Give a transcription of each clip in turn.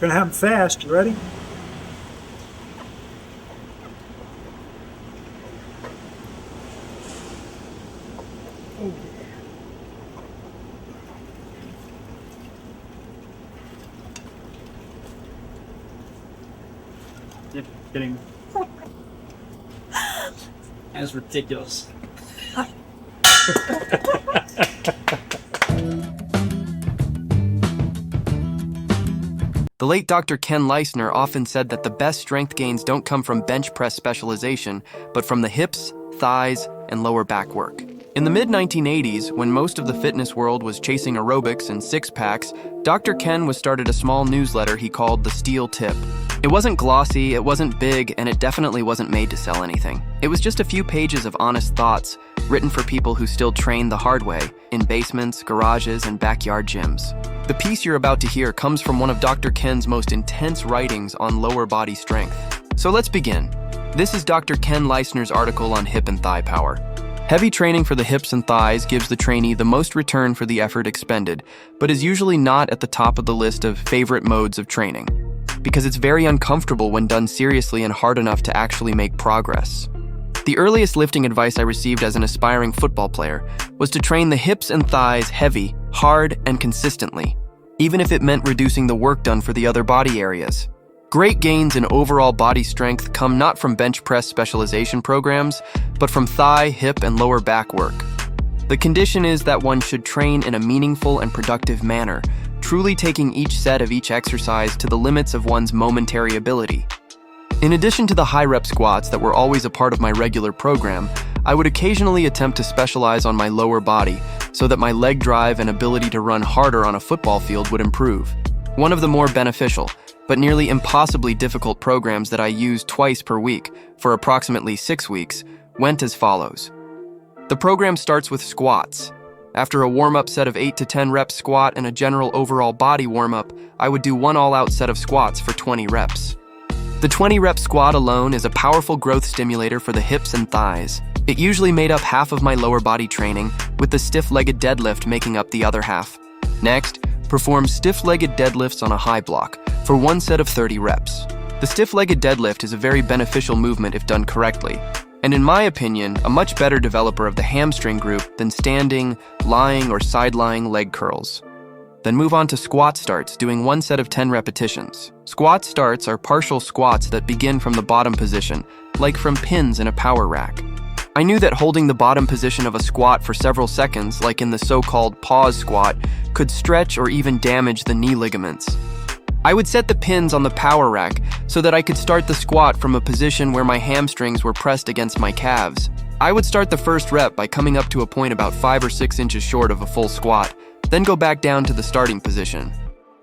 Gonna have them fast. You ready? Kidding. That's ridiculous. The late Dr. Ken Leistner often said that the best strength gains don't come from bench press specialization, but from the hips, thighs, and lower back work. In the mid-1980s, when most of the fitness world was chasing aerobics and six-packs, Dr. Ken was started a small newsletter he called the Steel Tip. It wasn't glossy, it wasn't big, and it definitely wasn't made to sell anything. It was just a few pages of honest thoughts, written for people who still train the hard way, in basements, garages, and backyard gyms. The piece you're about to hear comes from one of Dr. Ken's most intense writings on lower body strength. So let's begin. This is Dr. Ken Leistner's article on hip and thigh power. Heavy training for the hips and thighs gives the trainee the most return for the effort expended, but is usually not at the top of the list of favorite modes of training, because it's very uncomfortable when done seriously and hard enough to actually make progress. The earliest lifting advice I received as an aspiring football player was to train the hips and thighs heavy, hard, and consistently, even if it meant reducing the work done for the other body areas. Great gains in overall body strength come not from bench press specialization programs, but from thigh, hip, and lower back work. The condition is that one should train in a meaningful and productive manner, truly taking each set of each exercise to the limits of one's momentary ability. In addition to the high-rep squats that were always a part of my regular program, I would occasionally attempt to specialize on my lower body so that my leg drive and ability to run harder on a football field would improve. One of the more beneficial, but nearly impossibly difficult programs that I used twice per week for approximately 6 weeks went as follows. The program starts with squats. After a warm-up set of 8 to 10 reps squat and a general overall body warm-up, I would do one all-out set of squats for 20 reps. The 20-rep squat alone is a powerful growth stimulator for the hips and thighs. It usually made up half of my lower body training, with the stiff-legged deadlift making up the other half. Next, perform stiff-legged deadlifts on a high block for one set of 30 reps. The stiff-legged deadlift is a very beneficial movement if done correctly, and in my opinion, a much better developer of the hamstring group than standing, lying, or side-lying leg curls. Then move on to squat starts, doing one set of 10 repetitions. Squat starts are partial squats that begin from the bottom position, like from pins in a power rack. I knew that holding the bottom position of a squat for several seconds, like in the so-called pause squat, could stretch or even damage the knee ligaments. I would set the pins on the power rack so that I could start the squat from a position where my hamstrings were pressed against my calves. I would start the first rep by coming up to a point about 5 or 6 inches short of a full squat, then go back down to the starting position.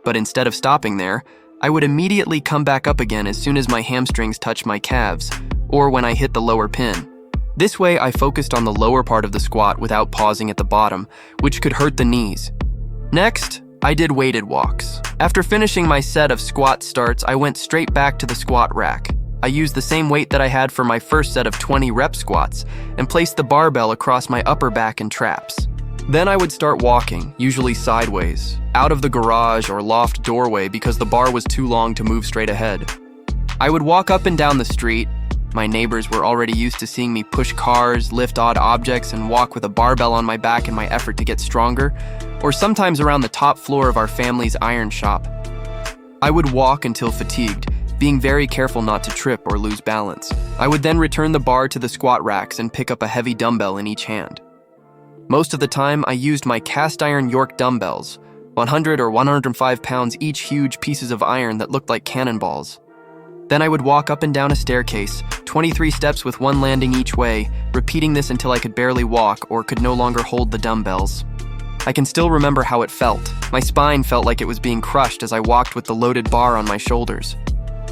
But instead of stopping there, I would immediately come back up again as soon as my hamstrings touched my calves, or when I hit the lower pin. This way, I focused on the lower part of the squat without pausing at the bottom, which could hurt the knees. Next, I did weighted walks. After finishing my set of squat starts, I went straight back to the squat rack. I used the same weight that I had for my first set of 20 rep squats and placed the barbell across my upper back and traps. Then I would start walking, usually sideways, out of the garage or loft doorway because the bar was too long to move straight ahead. I would walk up and down the street. My neighbors were already used to seeing me push cars, lift odd objects, and walk with a barbell on my back in my effort to get stronger, or sometimes around the top floor of our family's iron shop. I would walk until fatigued, being very careful not to trip or lose balance. I would then return the bar to the squat racks and pick up a heavy dumbbell in each hand. Most of the time, I used my cast iron York dumbbells, 100 or 105 pounds each, huge pieces of iron that looked like cannonballs. Then I would walk up and down a staircase, 23 steps with one landing each way, repeating this until I could barely walk or could no longer hold the dumbbells. I can still remember how it felt. My spine felt like it was being crushed as I walked with the loaded bar on my shoulders.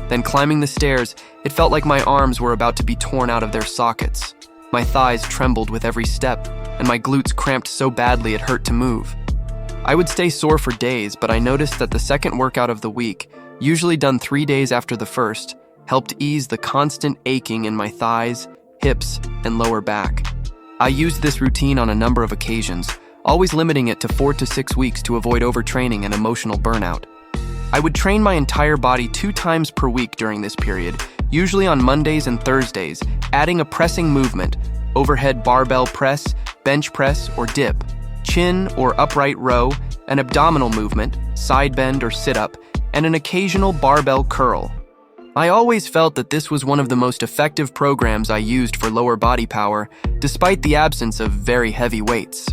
Then climbing the stairs, it felt like my arms were about to be torn out of their sockets. My thighs trembled with every step, and my glutes cramped so badly it hurt to move. I would stay sore for days, but I noticed that the second workout of the week, usually done 3 days after the first, helped ease the constant aching in my thighs, hips, and lower back. I used this routine on a number of occasions, always limiting it to 4 to 6 weeks to avoid overtraining and emotional burnout. I would train my entire body 2 times per week during this period, usually on Mondays and Thursdays, adding a pressing movement, overhead barbell press, bench press, or dip, chin or upright row, an abdominal movement, side bend or sit-up, and an occasional barbell curl. I always felt that this was one of the most effective programs I used for lower body power, despite the absence of very heavy weights.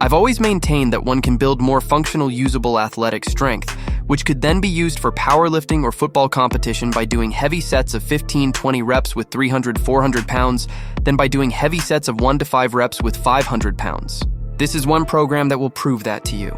I've always maintained that one can build more functional, usable athletic strength, which could then be used for powerlifting or football competition by doing heavy sets of 15-20 reps with 300-400 pounds, than by doing heavy sets of 1 to 5 reps with 500 pounds. This is one program that will prove that to you.